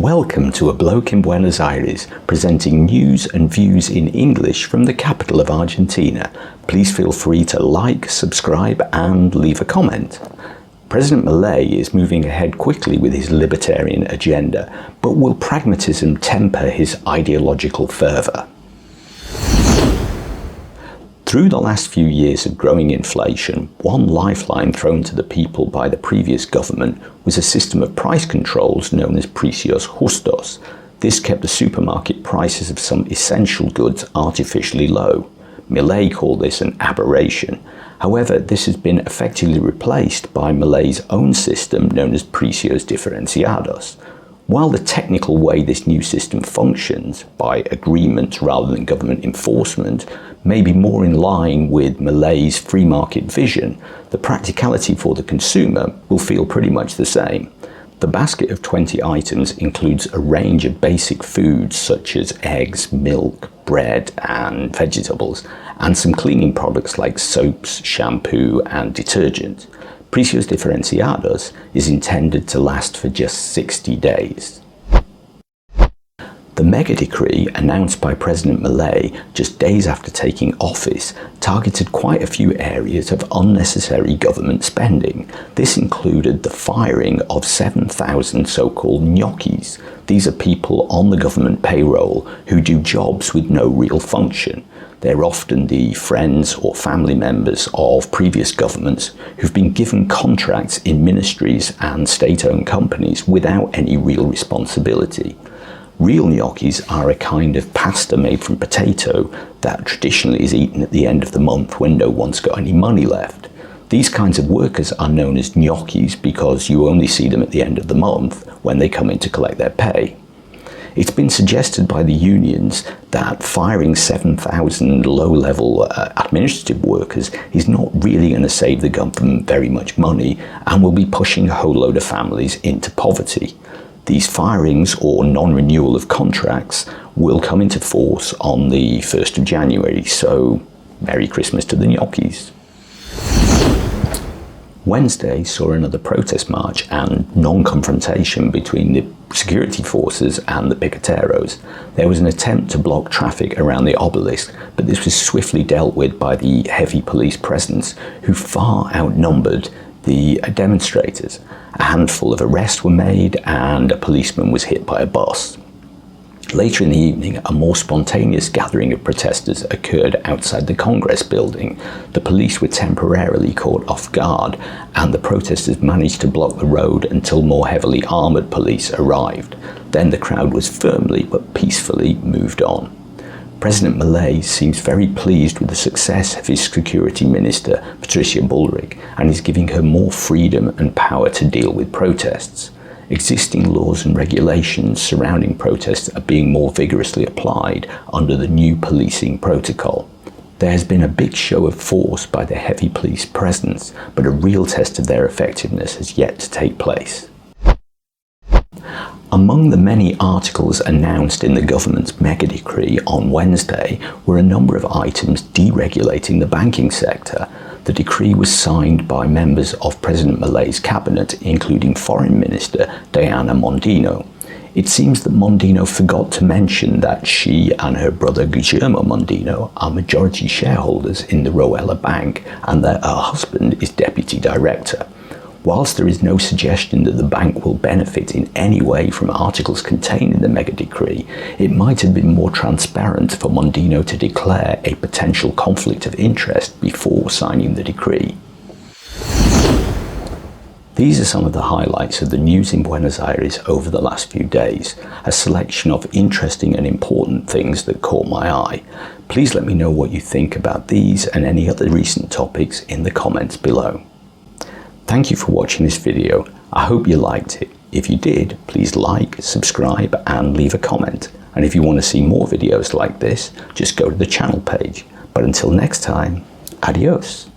Welcome to A Bloke in Buenos Aires, presenting news and views in English from the capital of Argentina. Please feel free to like, subscribe and leave a comment. President Milei is moving ahead quickly with his libertarian agenda, but will pragmatism temper his ideological fervour? Through the last few years of growing inflation, one lifeline thrown to the people by the previous government was a system of price controls known as precios justos. This kept the supermarket prices of some essential goods artificially low. Milei called this an aberration. However, this has been effectively replaced by Milei's own system known as precios diferenciados. While the technical way this new system functions, by agreement rather than government enforcement, may be more in line with Milei's free market vision, the practicality for the consumer will feel pretty much the same. The basket of 20 items includes a range of basic foods such as eggs, milk, bread and vegetables, and some cleaning products like soaps, shampoo and detergent. Precios diferenciados is intended to last for just 60 days. The mega decree announced by President Milei just days after taking office targeted quite a few areas of unnecessary government spending. This included the firing of 7,000 so-called Ñoquis. These are people on the government payroll who do jobs with no real function. They're often the friends or family members of previous governments who've been given contracts in ministries and state-owned companies without any real responsibility. Real Ñoquis are a kind of pasta made from potato that traditionally is eaten at the end of the month when no one's got any money left. These kinds of workers are known as Ñoquis because you only see them at the end of the month when they come in to collect their pay. It's been suggested by the unions that firing 7,000 low-level administrative workers is not really going to save the government very much money and will be pushing a whole load of families into poverty. These firings or non-renewal of contracts will come into force on the 1st of January, so Merry Christmas to the Ñoquis. Wednesday saw another protest march and non-confrontation between the security forces and the piqueteros. There was an attempt to block traffic around the obelisk, but this was swiftly dealt with by the heavy police presence, who far outnumbered the demonstrators. A handful of arrests were made and a policeman was hit by a bus. Later in the evening, a more spontaneous gathering of protesters occurred outside the Congress building. The police were temporarily caught off guard and the protesters managed to block the road until more heavily armoured police arrived. Then the crowd was firmly but peacefully moved on. President Milei seems very pleased with the success of his security minister, Patricia Bullrich, and is giving her more freedom and power to deal with protests. Existing laws and regulations surrounding protests are being more vigorously applied under the new policing protocol. There has been a big show of force by the heavy police presence, but a real test of their effectiveness has yet to take place. Among the many articles announced in the government's mega decree on Wednesday were a number of items deregulating the banking sector. The decree was signed by members of President Milei's cabinet, including Foreign Minister Diana Mondino. It seems that Mondino forgot to mention that she and her brother Guillermo Mondino are majority shareholders in the Roella Bank and that her husband is deputy director. Whilst there is no suggestion that the bank will benefit in any way from articles contained in the mega decree, it might have been more transparent for Mondino to declare a potential conflict of interest before signing the decree. These are some of the highlights of the news in Buenos Aires over the last few days, a selection of interesting and important things that caught my eye. Please let me know what you think about these and any other recent topics in the comments below. Thank you for watching this video. I hope you liked it. If you did, please like, subscribe and leave a comment. And if you want to see more videos like this, just go to the channel page. But until next time, adios.